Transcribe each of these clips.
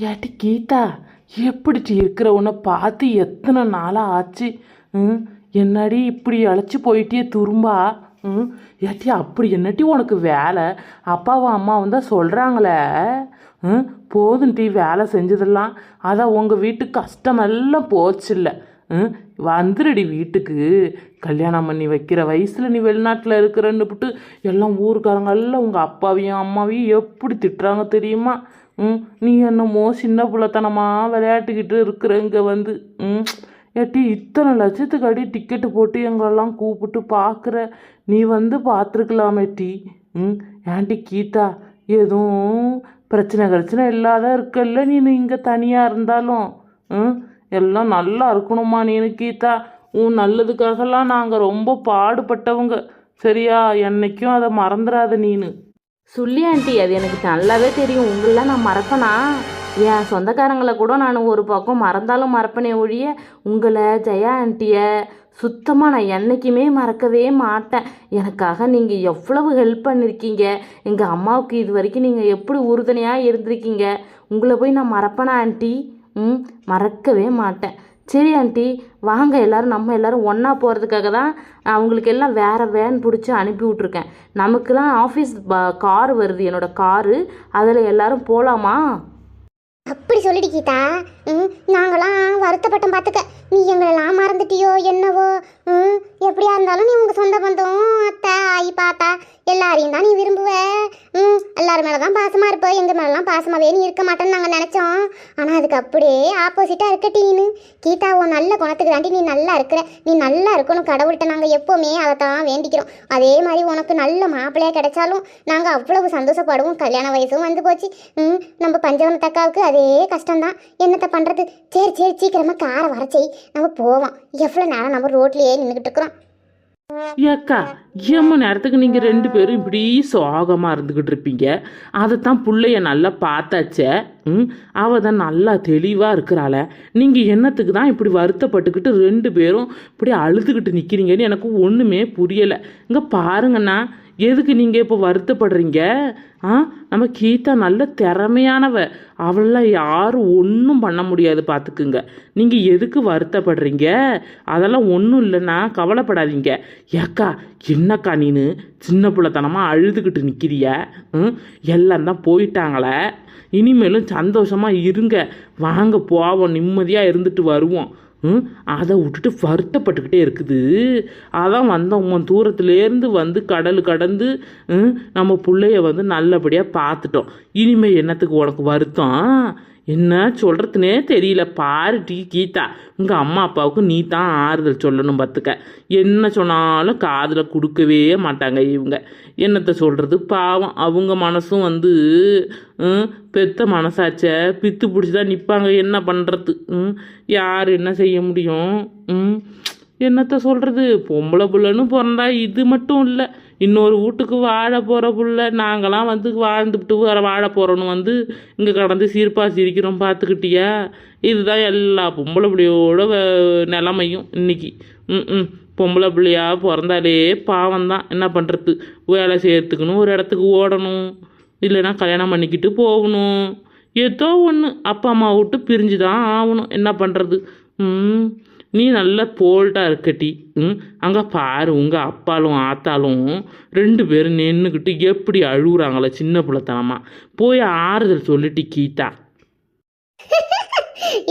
ஏட்டி கீதா, எப்படி இருக்கிற உன்னை பார்த்து எத்தனை நாளாக ஆச்சு? என்னடி இப்படி அழைச்சி போயிட்டே துரும்பா? ஏட்டி அப்படி என்னட்டி உனக்கு வேலை? அப்பாவும் அம்மாவும் தான் சொல்கிறாங்களே. போதும் டீ வேலை செஞ்சதெல்லாம். அதான் உங்கள் வீட்டு கஷ்டமெல்லாம் போச்சு இல்லை. வந்துடுடி வீட்டுக்கு. கல்யாணம் பண்ணி வைக்கிற வயசில் நீ வெளிநாட்டில் இருக்கிறன்னு விட்டு எல்லாம் ஊருக்காரங்கெல்லாம் உங்கள் அப்பாவையும் அம்மாவையும் எப்படி திட்டுறாங்க தெரியுமா? நீ என்னமோ சின்ன பிள்ளைத்தனமாக விளையாட்டுக்கிட்டு இருக்கிற இங்கே வந்து. ஏட்டி இத்தனை லட்சத்துக்கு அடி டிக்கெட்டு போட்டு எங்களெல்லாம் கூப்பிட்டு பார்க்குற. நீ வந்து பார்த்துருக்கலாமேட்டி. ஏன்டி கீதா, எதுவும் பிரச்சனை இல்லாத இருக்கல்ல நீ இங்கே தனியாக இருந்தாலும்? எல்லாம் நல்லா இருக்கணுமா நீனு கீதா? உன் நல்லதுக்காகலாம் நாங்கள் ரொம்ப பாடுபட்டவங்க, சரியா? என்னைக்கும் அதை மறந்துடாத நீனு. சொல்லி ஆண்டி, அது எனக்கு நல்லாவே தெரியும். உங்களெலாம் நான் மறப்பேனா? என் சொந்தக்காரங்களை கூட நான் ஒரு பக்கம் மறந்தாலும் மறப்பனே ஒழிய உங்களை, ஜெயா ஆண்டியை சுத்தமாக நான் என்றைக்குமே மறக்கவே மாட்டேன். எனக்காக நீங்கள் எவ்வளவு ஹெல்ப் பண்ணியிருக்கீங்க. எங்கள் அம்மாவுக்கு இது வரைக்கும் நீங்கள் எப்படி உறுதுணையாக இருந்திருக்கீங்க. உங்களை போய் நான் மறப்பேனா ஆண்டி? மறக்கவே மாட்டேன். சரி ஆண்டி, வாங்க எல்லோரும், நம்ம எல்லோரும் ஒன்றா போகிறதுக்காக தான் அவங்களுக்கு எல்லாம் வேறு வேன் பிடிச்சி அனுப்பி விட்ருக்கேன். நமக்கெல்லாம் ஆஃபீஸ் கார் வருது, என்னோடய காரு. அதில் எல்லோரும் போகலாமா? அப்படி சொல்லிட்டு கீதா, நாங்களாம் வருத்தப்பட்டோம் பார்த்துக்க. நீ எங்களெல்லாம் மறந்துட்டியோ என்னவோ. எப்படியா இருந்தாலும் நீ உங்கள் சொந்த பந்தம், அத்தை, ஆயி, பாத்தா எல்லாரையும் தான் நீ விரும்புவ. எல்லாரும் மேலே தான் பாசமாக இருப்ப. எங்கள் மேலாம் பாசமாகவே நீ இருக்க மாட்டேன்னு நாங்கள் நினச்சோம். ஆனால் அதுக்கு அப்படியே ஆப்போசிட்டாக இருக்கட்டீன்னு. கீதா, உன் நல்ல குணத்துக்கு தாண்டி நீ நல்லா இருக்கிற. நீ நல்லா இருக்கணும் கடவுள்கிட்ட நாங்கள் எப்போவுமே அதை தான் வேண்டிக்கிறோம். அதே மாதிரி உனக்கு நல்ல மாப்பிள்ளையாக கிடைச்சாலும் நாங்கள் அவ்வளவு சந்தோஷப்படுவோம். கல்யாண வயசும் வந்து போச்சு. நம்ம பஞ்சவன தக்காவுக்கு அதே கஷ்டம்தான். என்னத்தை பண்ணுறது? சரி சரி, சீக்கிரமாக காரை வர செய், நம்ம போவோம். எவ்வளோ நேரம் நம்ம ரோட்லேயே நின்றுக்கிட்டு இருக்கிறோம். ஏக்கா, ஏம்மா நேரத்துக்கு நீங்கள் ரெண்டு பேரும் இப்படி சோகமாக இருந்துக்கிட்டு இருப்பீங்க? அதைத்தான் பிள்ளைய நல்லா பார்த்தாச்சே. அவள் தான் நல்லா தெளிவாக இருக்கிறாள. நீங்கள் என்னத்துக்கு தான் இப்படி வருத்தப்பட்டுக்கிட்டு ரெண்டு பேரும் இப்படி அழுதுகிட்டு நிற்கிறீங்கன்னு எனக்கு ஒன்றுமே புரியலை. இங்கே பாருங்கண்ணா, எதுக்கு நீங்கள் இப்போ வருத்தப்படுறீங்க? நம்ம கீதா நல்ல திறமையானவ. அவளெல்லாம் யாரும் ஒன்றும் பண்ண முடியாது, பார்த்துக்குங்க. நீங்கள் எதுக்கு வருத்தப்படுறீங்க? அதெல்லாம் ஒன்றும் இல்லைண்ணா, கவலைப்படாதீங்க. ஏக்கா, என்னக்கா நீனு சின்ன பிள்ளைத்தனமாக அழுதுகிட்டு நிற்கிறிய? எல்லாம் தான் போயிட்டாங்களே, இனிமேலும் சந்தோஷமாக இருங்க. வாங்க போவோம், நிம்மதியாக இருந்துட்டு வருவோம். அதை விட்டுட்டு வருத்தப்பட்டுக்கிட்டே இருக்குது. அதான் வந்தோம், தூரத்துலேருந்து வந்து கடல் கடந்து நம்ம பிள்ளைய வந்து நல்லபடியாக பார்த்துட்டோம். இனிமேல் என்னத்துக்கு உனக்கு வருத்தம்? என்ன சொல்கிறதுனே தெரியல. பாரு டீ கீதா, உங்கள் அம்மா அப்பாவுக்கு நீ தான் ஆறுதல் சொல்லணும் பார்த்துக்க. என்ன சொன்னாலும் காதில் கொடுக்கவே மாட்டாங்க இவங்க. என்னத்தை சொல்கிறது, பாவம். அவங்க மனசும் வந்து பெத்த மனசாச்ச பித்து பிடிச்சி தான் நிற்பாங்க. என்ன பண்ணுறது? யார் என்ன செய்ய முடியும்? என்னத்தை சொல்கிறது, பொம்பளை புள்ளன்னு பிறந்தா இது மட்டும் இல்லை, இன்னொரு வீட்டுக்கு வாழ போகிற புள்ள. நாங்களாம் வந்து வாழ்ந்துவிட்டு வாழ போகிறோன்னு வந்து இங்கே கடந்து சீர்ப்பா சிரிக்கிறோம், பார்த்துக்கிட்டியா? இதுதான் எல்லா பொம்பளை பிள்ளையோட நிலமையும் இன்னைக்கு. பொம்பளை பிள்ளையா பிறந்தாலே பாவம்தான். என்ன பண்ணுறது? வேலை செய்யறதுக்குன்னு ஒரு இடத்துக்கு ஓடணும், இல்லைன்னா கல்யாணம் பண்ணிக்கிட்டு போகணும். ஏதோ ஒன்று அப்பா அம்மா விட்டு பிரிஞ்சு தான் ஆகணும். என்ன பண்ணுறது? நீ நல்லா போல்ட்டாக இருக்கட்டி. அங்கே பாரு, உங்கள் அப்பாலும் ஆத்தாலும் ரெண்டு பேரும் நின்றுக்கிட்டு எப்படி அழுகுறாங்களே சின்ன பிள்ளைத்தனமா. போய் ஆறுதல் சொல்லிட்டு கீதா.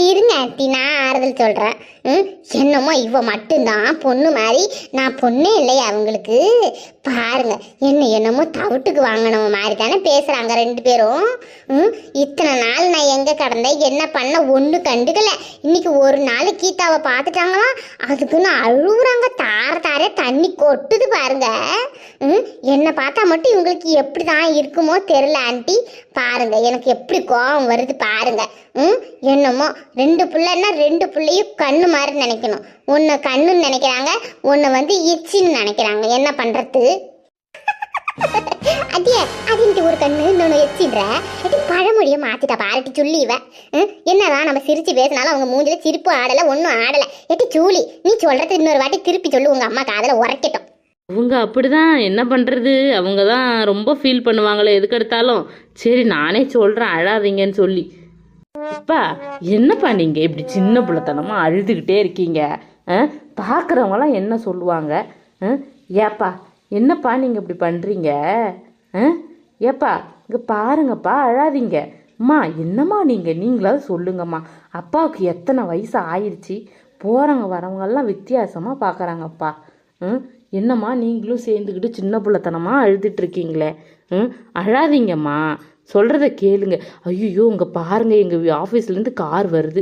இருங்க ஆண்டி, நான் ஆறுதல் சொல்கிறேன். என்னமோ இவ மட்டும்தான் பொண்ணு மாதிரி, நான் பொண்ணே இல்லையா அவங்களுக்கு? பாருங்க, என்னமோ தவிட்டுக்கு வாங்கினவங்க மாதிரி தானே பேசுகிறாங்க ரெண்டு பேரும். இத்தனை நாள் நான் எங்கே கடந்தேன், என்ன பண்ண ஒன்று கண்டுக்கல. இன்னைக்கு ஒரு நாள் கீதாவை பார்த்துட்டாங்களா, அதுக்குன்னு அழுகுறாங்க. தார தண்ணி கொட்டுது பாருங்க. என்னை பார்த்தா மட்டும் இவங்களுக்கு எப்படி தான் இருக்குமோ தெரில ஆண்டி. பாருங்க, எனக்கு எப்படி கோபம் வருது பாருங்க. என்னமோ ரெண்டு பிள்ளைன்னா ரெண்டு பிள்ளையும் கண்ணு மாதிரி நினைக்கணும். ஒன்று கண்ணுன்னு நினைக்கிறாங்க, ஒன்று வந்து இச்சின்னு நினைக்கிறாங்க. என்ன பண்ணுறது? அதே அதுன்ட்டு ஒரு கண்ணு இன்னொன்று எச்சின்ற பழமொழியை மாற்றிட்டா பாருட்டி சொல்லி. இவ என்னதான் நம்ம சிரிச்சு பேசினாலும் அவங்க மூஞ்சில சிரிப்பு ஆடலை, ஒன்றும் ஆடலை. எட்டி சூலி, நீ சொல்கிறது இன்னொரு வாட்டி திருப்பி சொல்லு, உங்கள் அம்மா காதில் உரைக்கட்டும். அவங்க அப்படி தான், என்ன பண்ணுறது? அவங்க தான் ரொம்ப ஃபீல் பண்ணுவாங்களே எதுக்கு எடுத்தாலும். சரி நானே சொல்கிறேன், அழாதீங்கன்னு சொல்லி. அப்பா என்னப்பா நீங்கள் இப்படி சின்ன பிள்ளைத்தனமாக அழுதுகிட்டே இருக்கீங்க? பார்க்குறவங்களாம் என்ன சொல்லுவாங்க? ஏப்பா என்னப்பா நீங்கள் இப்படி பண்ணுறீங்க? ஏப்பா இங்கே பாருங்கப்பா, அழாதீங்க. அம்மா என்னம்மா நீங்களாவது சொல்லுங்கம்மா. அப்பாவுக்கு எத்தனை வயசு ஆயிடுச்சு, போகிறவங்க வரவங்கெல்லாம் வித்தியாசமாக பார்க்குறாங்கப்பா. என்னம்மா நீங்களும் சேர்ந்துக்கிட்டு சின்ன பிள்ளைத்தனமாக அழுதுட்ருக்கீங்களே? அழாதீங்கம்மா, சொல்கிறத கேளுங்க. ஐயோ இங்கே பாருங்கள், எங்கள் ஆஃபீஸ்லேருந்து கார் வருது.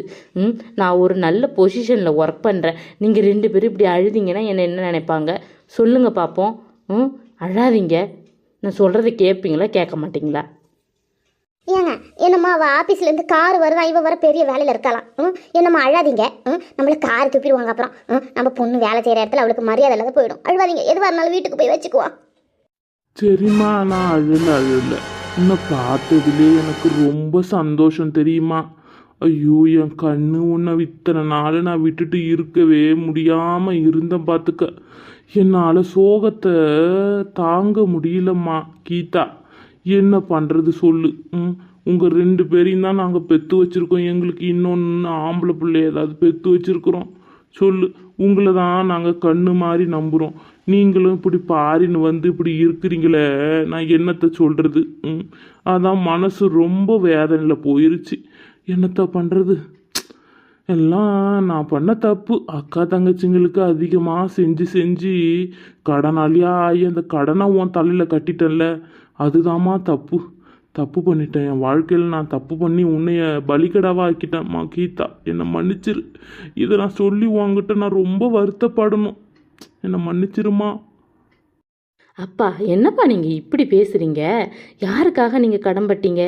நான் ஒரு நல்ல பொசிஷனில் ஒர்க் பண்ணுறேன். நீங்கள் 2 பேரும் இப்படி அழுதிங்கன்னா என்ன நினைப்பாங்க சொல்லுங்க பார்ப்போம். அழாதீங்க. நான் சொல்கிறத கேட்பீங்களா கேட்க மாட்டிங்களா? ஏங்க என்னம்மா அவள் ஆஃபீஸ்லேருந்து கார் வருதா, இவ வர பெரிய வேலையில் இருக்கலாம். என்னம்மா அழாதீங்க. நம்மளை கார் துப்பிடுவாங்க. அப்புறம் நம்ம பொண்ணு வேலை செய்கிற இடத்துல அவளுக்கு மரியாதை இல்லாத போயிடும். அழுவாதீங்க, எதுவாக இருந்தாலும் வீட்டுக்கு போய் வச்சுக்குவோம். சரிம்மா, நான் அழல. உன்னை பார்த்ததுலே எனக்கு ரொம்ப சந்தோஷம் தெரியுமா? ஐயோ என் கண்ணு உன்னை இத்தனை நாள் நான் விட்டுட்டு இருக்கவே முடியாமல் இருந்தேன் பார்த்துக்க. என்னால் சோகத்தை தாங்க முடியலம்மா. கீதா, என்ன பண்ணுறது சொல்லு. உங்கள் 2 பேரையும் தான் நாங்கள் பெற்று வச்சுருக்கோம். எங்களுக்கு இன்னொன்று ஆம்பளை பிள்ளை ஏதாவது பெற்று வச்சுருக்குறோம். சொல்லு, உங்களை தான் நாங்கள் கண்ணு மாதிரி நம்புகிறோம். நீங்களும் இப்படி பாரின்னு வந்து இப்படி இருக்கிறீங்களே, நான் என்னத்தை சொல்கிறது? அதான் மனசு ரொம்ப வேதனையில் போயிருச்சு. என்னத்தை பண்ணுறது? எல்லாம் நான் பண்ண தப்பு. அக்கா தங்கச்சிங்களுக்கு அதிகமாக செஞ்சு கடனாளியாக ஆகி அந்த கடனை உன் தலையில் கட்டிட்டேன்ல, அதுதாம்மா தப்பு பண்ணிட்டேன். என் வாழ்க்கையில் நான் தப்பு பண்ணி உன்னைய பலிக்கடாவாக ஆக்கிட்டேன்மா. கீதா, என்னை மன்னிச்சிரு. இதை நான் சொல்லி உங்ககிட்ட நான் ரொம்ப வருத்தப்படணும். என்னை மன்னிச்சிருமா. அப்பா என்னப்பா நீங்கள் இப்படி பேசுகிறீங்க? யாருக்காக நீங்கள் கடன் பட்டீங்க?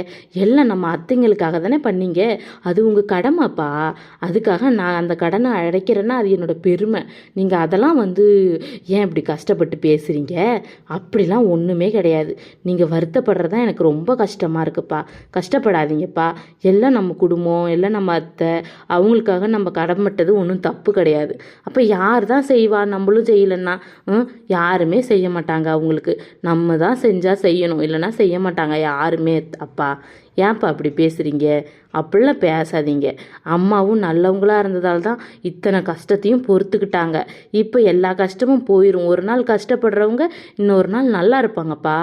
எல்லாம் நம்ம அத்தைங்களுக்காக தானே பண்ணீங்க. அது உங்கள் கடமைப்பா. அதுக்காக நான் அந்த கடனை அடைக்கிறேன்னா அது என்னோடய பெருமை. நீங்கள் அதெல்லாம் ஏன் இப்படி கஷ்டப்பட்டு பேசுகிறீங்க? அப்படிலாம் ஒன்றுமே கிடையாது. நீங்கள் வருத்தப்படுறதான் எனக்கு ரொம்ப கஷ்டமாக இருக்குப்பா. கஷ்டப்படாதீங்கப்பா. எல்லாம் நம்ம குடும்பம், எல்லாம் நம்ம அத்தை, அவங்களுக்காக நம்ம கடன் பட்டது ஒன்றும் தப்பு கிடையாது. அப்போ யார் தான் செய்வா? நம்மளும் செய்யலைன்னா யாருமே செய்ய மாட்டாங்க. அவங்களுக்கு நம்ம தான் செஞ்சால் செய்யணும், இல்லைன்னா செய்ய மாட்டாங்க யாருமே. அப்பா ஏன்ப்பா அப்படி பேசுகிறீங்க? அப்படிலாம் பேசாதீங்க. அம்மாவும் நல்லவங்களாக இருந்ததால் தான் இத்தனை கஷ்டத்தையும் பொறுத்துக்கிட்டாங்க. இப்போ எல்லா கஷ்டமும் போயிடும். ஒரு நாள் கஷ்டப்படுறவங்க இன்னொரு நாள் நல்லா இருப்பாங்கப்பா.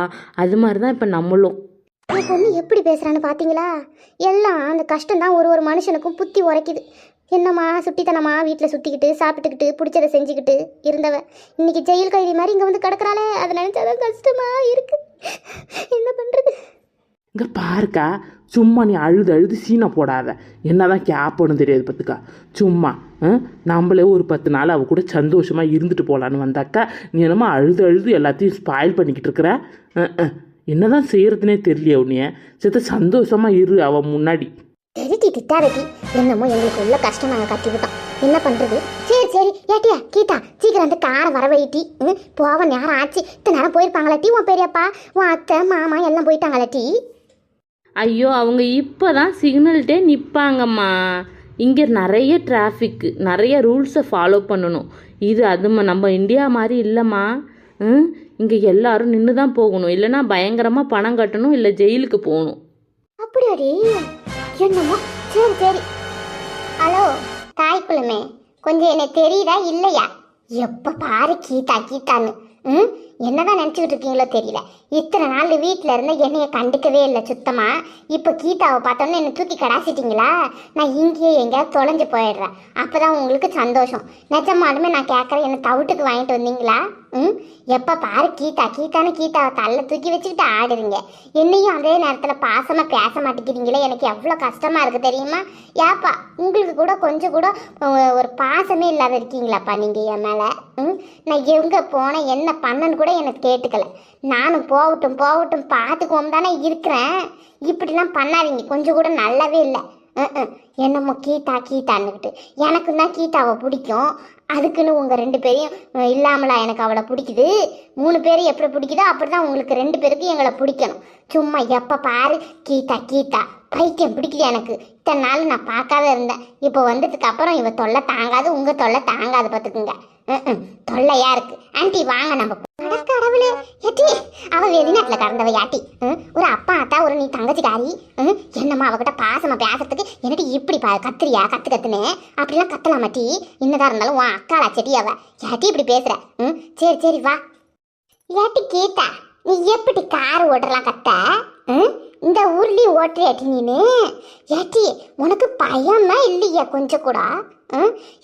அது மாதிரி தான் இப்போ நம்மளும். என் பொண்ணு எப்படி பேசுகிறான்னு பார்த்தீங்களா? எல்லாம் அந்த கஷ்டம் தான் ஒரு மனுஷனுக்கும் புத்தி உரைக்குது. என்னம்மா சுட்டித்தனமா வீட்டில் சுற்றிக்கிட்டு சாப்பிட்டுக்கிட்டு பிடிச்சதை செஞ்சுக்கிட்டு இருந்தவ இன்னைக்கு ஜெயில் கைதி மாதிரி இங்கே வந்து கிடக்குறாளே, அதை நினச்சாதான் கஷ்டமாக இருக்கு. என்ன பண்ணுறது? இங்கே பாருக்கா, சும்மா நீ அழுது சீனை போடாத. என்னதான் கேப்போன்னு தெரியாது பார்த்துக்கா. சும்மா நம்மளே ஒரு 10 நாள் அவள் கூட சந்தோஷமாக இருந்துட்டு போகலான்னு வந்தாக்கா நீ என்னமோ அழுது எல்லாத்தையும் ஸ்பாயில் பண்ணிக்கிட்டு இருக்கிற. என்னதான் செய்யறதுனே தெரியலையா உன்னைய? சேர்த்து சந்தோஷமாக இரு அவன் முன்னாடி. தெரிட்டி திட்டாரட்டி, என்னமோ எங்களுக்கு உள்ள கஷ்டம் நாங்கள் கட்டிவிட்டோம். என்ன பண்ணுறது? சரி ஏட்டியா கீதா, சீக்கிரம் அந்த காரை வரவைட்டி. போவ நேரம் ஆச்சு. இத்தனை நேரம் போயிருப்பாங்களா டீ? உன் பெரியப்பா, உன் அத்தை, மாமா எல்லாம் போயிட்டாங்களா டீ? ஐயோ அவங்க இப்போ தான் சிக்னல்கிட்டே நிற்பாங்கம்மா. இங்கே நிறைய டிராஃபிக்கு, நிறைய ரூல்ஸை ஃபாலோ பண்ணணும். அது நம்ம இந்தியா மாதிரி இல்லைம்மா. இங்கே எல்லாரும் நின்று தான் போகணும், இல்லைன்னா பயங்கரமாக பணம் கட்டணும், இல்லை ஜெயிலுக்கு போகணும். அப்படியாடி? என்னமோ சரி. ஹலோ தாய்க்குள்ளமே, கொஞ்சம் என்ன தெரியுதா இல்லையா? எப்போ பாரு கீதான்னு என்னதான் நினச்சிக்கிட்டு இருக்கீங்களோ தெரியல. இத்தனை நாள் வீட்டில் இருந்த என்னைய கண்டுக்கவே இல்லை சுத்தமாக. இப்போ கீதாவை பார்த்தோன்னே என்னை தூக்கி கடாசிட்டிங்களா? நான் இங்கேயே எங்கேயாவது தொலைஞ்சு போயிடுறேன். அப்போ தான் உங்களுக்கு சந்தோஷம். நிஜமாலுமே நான் கேட்குறேன், என்னை தவிட்டுக்கு வாங்கிட்டு வந்தீங்களா? எப்போ பாரு கீதான்னு கீதாவை தள்ள தூக்கி வச்சுக்கிட்டு ஆடுறீங்க. என்னையும் அதே நேரத்தில் பாசமாக பேச மாட்டேங்கிறீங்களே, எனக்கு எவ்வளோ கஷ்டமாக இருக்குது தெரியுமா? ஏப்பா உங்களுக்கு கூட கொஞ்சம் கூட ஒரு பாசமே இல்லாத இருக்கீங்களாப்பா நீங்கள் என் மேலே. நான் எங்கே போனேன் என்ன பண்ணன்னு கூட எனக்கு கேட்டுக்கல. நானும் போகட்டும் பார்த்துக்குவோம் தானே இருக்கிறேன். இப்படிலாம் பண்ணாதீங்க, கொஞ்சம் கூட நல்லாவே இல்லை. என்னமோ கீதான்னுக்கிட்டு. எனக்கு தான் கீதாவை பிடிக்கும். அதுக்குன்னு உங்கள் 2 பேரையும் இல்லாமலா எனக்கு அவளை பிடிக்குது? 3 பேரும் எப்படி பிடிக்குதோ அப்படி தான் உங்களுக்கு 2 பேருக்கும் எங்களை பிடிக்கணும். சும்மா எப்போ பாரு கீதா பைத்தியம் பிடிக்குது எனக்கு. இத்தனை நாள் நான் பார்க்காத இருந்தேன். இப்போ வந்ததுக்கு அப்புறம் இவ தொல்லை தாங்காது, உங்க தொல்லை தாங்காது பார்த்துக்குங்க. தொல்லையா இருக்கு. ஆண்டி வாங்க நம்ம கடவுளே. ஏட்டி அவ வெளிநாட்டுல கடந்தவ யாட்டி. ஒரு அப்பா அத்தா ஒரு நீ தங்கச்சிக்காரி. என்னம்மா அவகிட்ட பாசமா பேசுறதுக்கு என்னட்டி இப்படி கத்துறியா? கத்துனே அப்படிலாம் கத்தலாம் மாட்டி. என்னதான் இருந்தாலும் உன் அக்காளா செடி அவ. யாட்டி இப்படி பேசுற? சரி சரி வா. ஏட்டி கீதா, நீ எப்படி கார் ஓட்டுறலாம் கத்த? இந்த ஊர்லி ஓட்டுறியாட்டி நீனு? ஏட்டி உனக்கு பயமா இல்லையா கொஞ்சம் கூட?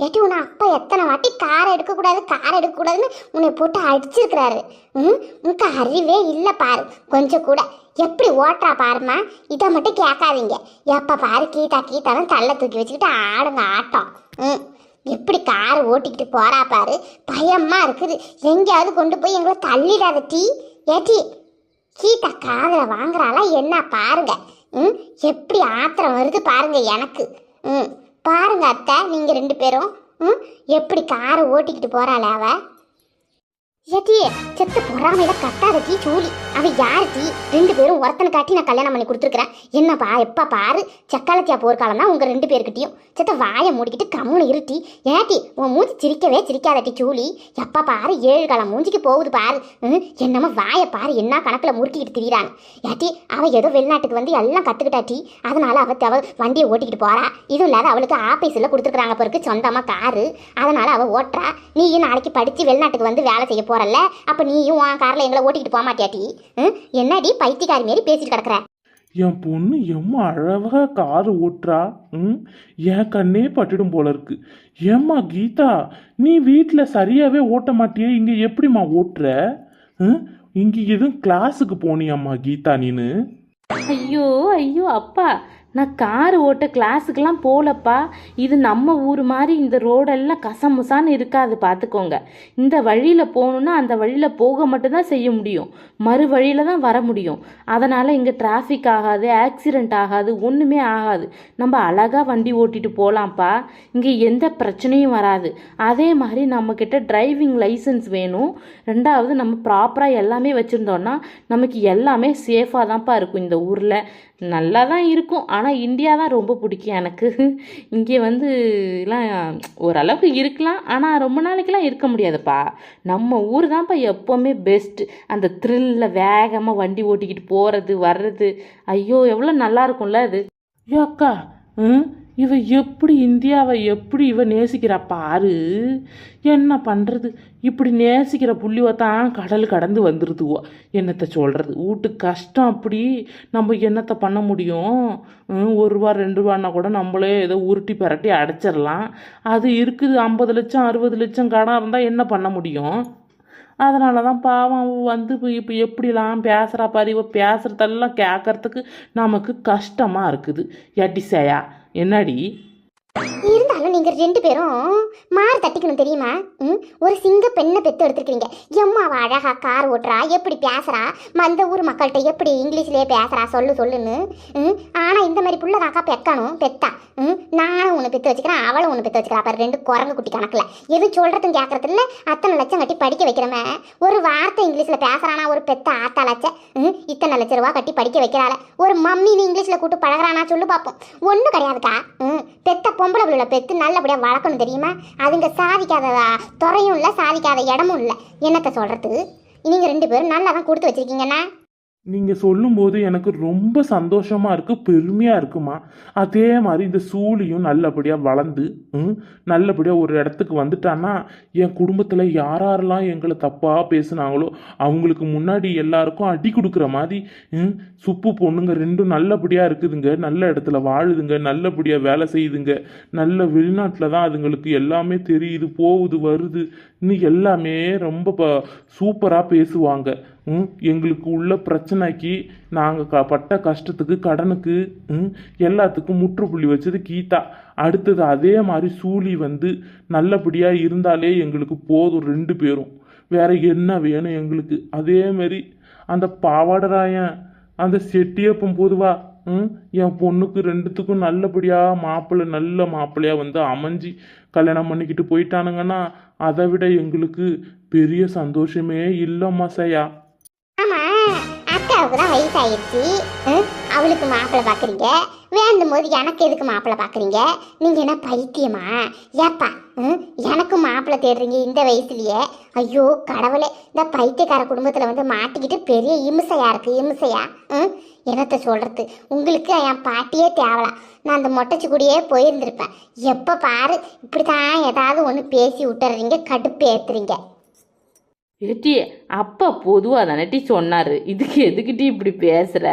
ஏட்டி உன்னை அப்பா எத்தனை வாட்டி கார் எடுக்கக்கூடாதுன்னு உன்னை போட்டு அடிச்சிருக்கிறாரு. உனக்கு அறிவே இல்லை பாரு கொஞ்சம் கூட. எப்படி ஓட்டுறா பாருமா. இதை மட்டும் கேட்காதீங்க. எப்போ பாரு கீதான்னு தள்ள தூக்கி வச்சுக்கிட்டு ஆடுங்க ஆட்டம். எப்படி கார் ஓட்டிக்கிட்டு போறா பாரு. பயமா இருக்குது. எங்கேயாவது கொண்டு போய் எங்களை தள்ளிடாத டீ. ஏட்டி கீதா காதுல வாங்குறாளா என்ன பாருங்க. எப்படி ஆத்திரம் வருது பாருங்க எனக்கு. பாருங்க அத்தை, நீங்க 2 பேரும் எப்படி காரை ஓட்டிக்கிட்டு போறாள அவ. ஏட்டி செத்து பொறாமையில கத்தாத டீ சூலி. அவ யாரு டீ? 2 பேரும் ஒருத்தனை காட்டி நான் கல்யாணம் பண்ணி கொடுத்துருக்கிறேன். என்னப்பா எப்ப பாரு சக்காலத்தியா போர்க்காலம் தான் உங்க 2 பேருக்கிட்டையும். செத்த வாயை மூடிக்கிட்டு கம்முன்னு இருட்டி. ஏட்டி உன் மூஞ்சி சிரிக்கவே சிரிக்காத டீ சூலி. எப்ப பாரு 7 காலம் மூஞ்சிக்கு போகுது பாரு. என்னமோ வாயை பாரு என்ன கணக்குல முறுக்கிக்கிட்டு திரியிறாங்க. ஏட்டி அவ ஏதோ வெளிநாட்டுக்கு வந்து எல்லாம் கத்துக்கிட்டா டீ. அதனால அவ வண்டியை ஓட்டிக்கிட்டு போறா. இதுவும் இல்லாத அவளுக்கு ஆபீஸ்ல கொடுத்துருக்காங்க பிறகு சொந்தமா காரு. அதனால அவ ஓட்டுறா. நீயும் நாளைக்கு படிச்சு வெளிநாட்டுக்கு வந்து வேலை செய்ய போறல்ல, அப்ப நீயும் உன் கார்ல எங்களை ஓட்டிக்கிட்டு போக மாட்டியாட்டி? என்னடி பைத்தியக்காரி மாரி பேசிட்டு கிடக்குற? என் பொண்ணு எம்மா அழகா கார் ஓட்டுறா. என் கண்ணே பட்டுடும் போல இருக்கு. ஏம்மா கீதா, நீ வீட்டில் சரியாவே ஓட்ட மாட்டியே, இங்க எப்படிம்மா ஓட்டுற? இங்க எதுவும் கிளாஸுக்கு போனியாம்மா கீதா நீனு? ஐயோ ஐயோ அப்பா, நான் கார் ஓட்ட கிளாஸுக்கெலாம் போகலப்பா. இது நம்ம ஊர் மாதிரி இந்த ரோடெல்லாம் கசமுசான்னு இருக்காது பார்த்துக்கோங்க. இந்த வழியில் போகணுன்னா அந்த வழியில் போக மட்டும்தான் செய்ய முடியும். மறு வழியில் தான் வர முடியும். அதனால் இங்கே டிராஃபிக் ஆகாது, ஆக்சிடெண்ட் ஆகாது, ஒன்றுமே ஆகாது. நம்ம அழகாக வண்டி ஓட்டிட்டு போகலாம்ப்பா. இங்கே எந்த பிரச்சனையும் வராது. அதே மாதிரி நம்மக்கிட்ட டிரைவிங் லைசன்ஸ் வேணும். 2வது நம்ம ப்ராப்பராக எல்லாமே வச்சுருந்தோன்னா நமக்கு எல்லாமே சேஃபாக தான்ப்பா இருக்கும். இந்த ஊரில் நல்லா தான் இருக்கும். ஆனால் இந்தியா தான் ரொம்ப பிடிக்கும் எனக்கு. இங்கே வந்து எல்லாம் ஓரளவுக்கு இருக்கலாம், ஆனால் ரொம்ப நாளைக்கெல்லாம் இருக்க முடியாதுப்பா. நம்ம ஊர் தான்ப்பா எப்போவுமே பெஸ்ட்டு. அந்த த்ரில்லில் வேகமாக வண்டி ஓட்டிக்கிட்டு போகிறது வர்றது, ஐயோ எவ்வளோ நல்லா இருக்கும்ல அது. அக்கா இவ எப்படி இந்தியாவை எப்படி இவ நேசிக்கிறா பாரு. என்ன பண்ணுறது, இப்படி நேசிக்கிற புள்ளிவ தான் கடல் கடந்து வந்துடுதுவோ. என்னத்தை சொல்கிறது, வீட்டுக்கு கஷ்டம் அப்படி. நம்ம என்னத்தை பண்ண முடியும்? 1 ரூபா 2 ரூபான்னா கூட நம்மளே ஏதோ உருட்டி பரட்டி அடைச்சிடலாம். அது இருக்குது 50 லட்சம் 60 லட்சம் கடன் இருந்தால் என்ன பண்ண முடியும்? அதனால தான் பாவம் வந்து இப்போ எப்படிலாம் பேசுகிறா பாரு. இவ பேசுகிறதெல்லாம் கேட்கறதுக்கு நமக்கு கஷ்டமாக இருக்குது. எட்டிசையா என்னடி? இருந்தாலும் நீங்க 2 பேரும் மாறு தட்டிக்கணும் தெரியுமா? ஒரு சிங்க பெண்ணை பெத்து எடுத்துருக்கீங்க. எம்மாவா அழகா கார் ஓட்டுறா, எப்படி பேசுறா, அந்த ஊர் மக்கள்கிட்ட எப்படி இங்கிலீஷ்லயே பேசுறா சொல்லுன்னு. ஆனா இந்த மாதிரி புள்ளதாக்கா பெத்தா. நானும் உன்னை பெத்து வச்சுக்கிறேன், அவளும் உன்னை பெத்து வச்சுக்கிறா பாரு. 2 குரங்கு குட்டி கணக்குல எது சொல்றதும் கேட்கறது இல்ல. அத்தனை லட்சம் கட்டி படிக்க வைக்கிறமே, ஒரு வார்த்தை இங்கிலீஷ்ல பேசுறானா ஒரு பெத்த ஆத்தாளாச்ச. இத்தனை லட்சம் ரூபா கட்டி படிக்க வைக்கிறாள். ஒரு மம்மி நீ இங்கிலீஷ்ல கூட்டு பழகிறானா சொல்லு பார்ப்போம். ஒன்றும் கிடையாதுக்கா. பெத்த பொம்பளை பிள்ளை பெத்து நல்லபடியாக வளர்க்கணும் தெரியுமா? அதுங்க சாதிக்காத துறையும் இல்லை, சாதிக்காத இடமும் இல்லை. என்னத்தை சொல்கிறது? நீங்கள் 2 பேரும் நல்லா தான் கொடுத்து வச்சுருக்கீங்கண்ணா. நீங்கள் சொல்லும்போது எனக்கு ரொம்ப சந்தோஷமாக இருக்குது, பெருமையாக இருக்குமா. அதே மாதிரி இந்த சூழியும் நல்லபடியாக வளர்ந்து நல்லபடியாக ஒரு இடத்துக்கு வந்துட்டான்னா, என் குடும்பத்தில் யாரெல்லாம் எங்களை தப்பாக பேசுனாங்களோ அவங்களுக்கு முன்னாடி எல்லாருக்கும் அடி கொடுக்குற மாதிரி சுப்பு பொண்ணுங்க 2 நல்லபடியாக இருக்குதுங்க, நல்ல இடத்துல வாழுதுங்க, நல்லபடியாக வேலை செய்யுதுங்க, நல்ல வெளிநாட்டில் தான் அதுங்களுக்கு எல்லாமே தெரியுது, போகுது வருது, இன்னும் எல்லாமே ரொம்ப சூப்பராக பேசுவாங்க. எங்களுக்கு உள்ள பிரச்சனைக்கு நாங்கள் பட்ட கஷ்டத்துக்கு கடனுக்கு எல்லாத்துக்கும் முற்றுப்புள்ளி வச்சது கீதா. அடுத்தது அதே மாதிரி சூழி வந்து நல்லபடியாக இருந்தாலே எங்களுக்கு போதும் 2 பேரும். வேற என்ன வேணும் எங்களுக்கு? அதே மாதிரி அந்த பாவாடராயன் அந்த செட்டியப்பம் பொதுவா என் பொண்ணுக்கு 2த்துக்கும் நல்லபடியாக மாப்பிள்ளை நல்ல மாப்பிள்ளையாக வந்து அமைஞ்சி கல்யாணம் பண்ணிக்கிட்டு போயிட்டானுங்கன்னா அதை விட எங்களுக்கு பெரிய சந்தோஷமே இல்லைம்மா சையா. ஆமா, அக்காவுக்கு தான் வயசாயிடுச்சு. அவ அவளுக்கு மாப்பிள்ளை பார்க்குறீங்க, வேண்டும் போது எனக்கு எதுக்கு மாப்பிள்ளை பார்க்குறீங்க? நீங்கள் என்ன பைத்தியமா? ஏப்பா எனக்கும் மாப்பிள்ளை தேடுறீங்க இந்த வயசுலயே? ஐயோ கடவுளே, இந்த பைத்தியக்கார குடும்பத்தில் வந்து மாட்டிக்கிட்டு பெரிய இம்சையா இருக்கு, இம்சையா. என்னத்தை சொல்கிறது, உங்களுக்கு என் பாட்டியே தேவலாம். நான் அந்த மொட்டைச்சி கூடயே போயிருந்திருப்பேன். எப்போ பாரு இப்படி தான் ஏதாவது ஒன்று பேசி விட்டுறீங்க, கடுப்பு ஏற்றுறீங்க. ஏட்டி அப்பா பொதுவாக தானேட்டி சொன்னார், இதுக்கு எதுக்கிட்டி இப்படி பேசுகிற?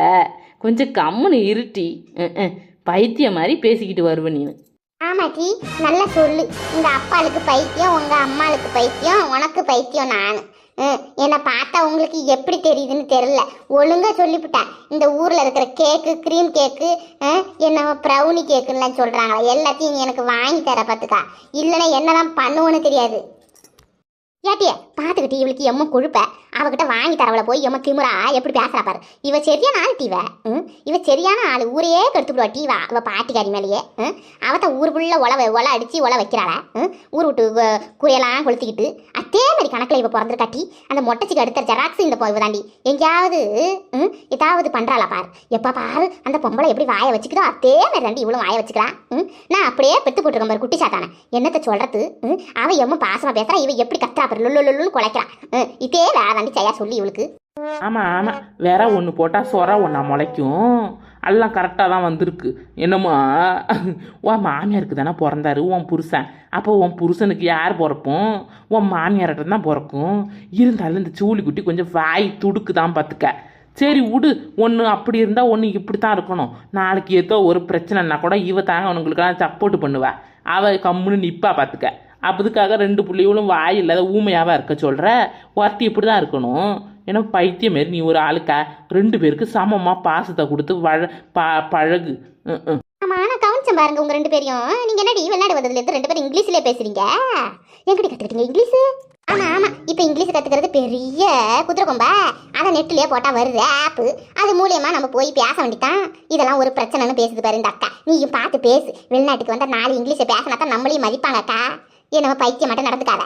கொஞ்சம் கம்முன்னு இருட்டி. பைத்தியம் மாதிரி பேசிக்கிட்டு வருவ நீ. ஆமாட்டி, நல்லா சொல்லு. இந்த அப்பாளுக்கு பைத்தியம், உங்கள் அம்மாளுக்கு பைத்தியம், உனக்கு பைத்தியம் நான். என்னை பார்த்தா உங்களுக்கு எப்படி தெரியுதுன்னு தெரியல. ஒழுங்காக சொல்லிவிட்டேன். இந்த ஊரில் இருக்கிற கேக்கு, க்ரீம் கேக்கு, என்ன ப்ரௌனி கேக்குன்னெலாம் சொல்கிறாங்களா, எல்லாத்தையும் எனக்கு வாங்கி தர பார்த்துக்கா. இல்லைன்னா என்னதான் பண்ணுவோன்னு தெரியாது. ஏட்டிய பார்த்துக்கிட்டு இவளுக்கு எம்ம கொழுப்ப அவகிட்ட வாங்கி தரவளை போய் எம்ம திமுறா எப்படி பேசுறா பாரு. இவ சரியான ஆள் டீவ. இவ சரியான ஆள், ஊரையே கெடுத்துடுவா டீவா. அவ பாட்டிக்காரி மேலேயே அவத்த ஊர் ஃபுல்லாக ஒலை அடித்து ஒலை வைக்கிறாள. ஊர் விட்டு குறையெல்லாம் கொளுத்திக்கிட்டு அதே மாதிரி கணக்கில் இவ பிறந்திருக்காட்டி. அந்த மொட்டைச்சிக்கு அடுத்த ஜெராக்ஸ் இந்த இவ தாண்டி எங்கேயாவது ஏதாவது பண்ணுறாளா பாரு. எப்போ பாரு அந்த பொம்பளை எப்படி வாயை வச்சுக்கிதோ அதே மாதிரி தாண்டி இவ்வளோ வாயை வச்சுக்கிறான். நான் அப்படியே பெற்று போட்டுருக்கேன் பாரு குட்டி சாத்தானே. என்னத்தை சொல்கிறது, அவ எம்ம பாசமாக பேசுகிறா, இவ எப்படி கத்துறா பாரு, லுல்லுன்னு குலைக்கிறான். இதே வேலை தாண்டி செய்யா சொல்லி இவளுக்கு. ஆமாம் ஆமாம், வேற ஒன்று போட்டால் சொர ஒன்றா முளைக்கும். எல்லாம் கரெக்டாக தான் வந்திருக்கு. என்னம்மா, உன் மாமியாருக்கு தானே பிறந்தாரு உன் புருஷன். அப்போ உன் புருஷனுக்கு யார் பிறப்போம்? உன் மாமியார்கிட்ட தான் பிறக்கும். இருந்தாலும் இந்த சூழி குட்டி கொஞ்சம் வாய் துடுக்கு தான் பார்த்துக்க. சரி விடு, ஒன்று அப்படி இருந்தால் ஒன்று இப்படி தான் இருக்கணும். நாளைக்கு ஏதோ ஒரு பிரச்சனைனா கூட இவ தாங்க அவனுங்களுக்கெல்லாம் சப்போர்ட் பண்ணுவா. அவள் கம்முன்னு நிற்பா பார்த்துக்க. அப்பதுக்காக ரெண்டு பிள்ளைகளும் வாய் இல்லாத ஊமையாவா இருக்க சொல்கிற? ஒருத்தி இப்படி தான் இருக்கணும். ஏன்னா பைத்தியம் மாரி நீ ஒரு ஆளுக்கா ரெண்டு பேருக்கு சமமாக பாசத்தை கொடுத்து பழகு. ஆமா, நான் கவனிச்சேன் பாருங்க உங்க ரெண்டு பேரையும். நீங்க என்னடி வெளிநாடு வந்ததுல இருந்து ரெண்டு பேரும் இங்கிலீஷ்லயே பேசுறீங்க? எங்கடி கத்துக்கிட்டீங்க இங்கிலீஷ்? ஆமா ஆமா, இப்ப இங்கிலீஷ் கத்துக்கிறது பெரிய குதிரை கொம்பா. அதை நெட்லயே போட்டா வருது ஆப்பு, அது மூலியமா நம்ம போய் பேச வேண்டித்தான். இதெல்லாம் ஒரு பிரச்சனைன்னு பேசுது பாரு இந்த அக்கா. நீயும் பார்த்து பேசு. வெளிநாட்டுக்கு வந்தா 4 இங்கிலீஷை பேசினா தான் நம்மளையும் மதிப்பாங்க அக்கா. நம்ம பைத்தியம் மட்டும் நடந்துக்காத.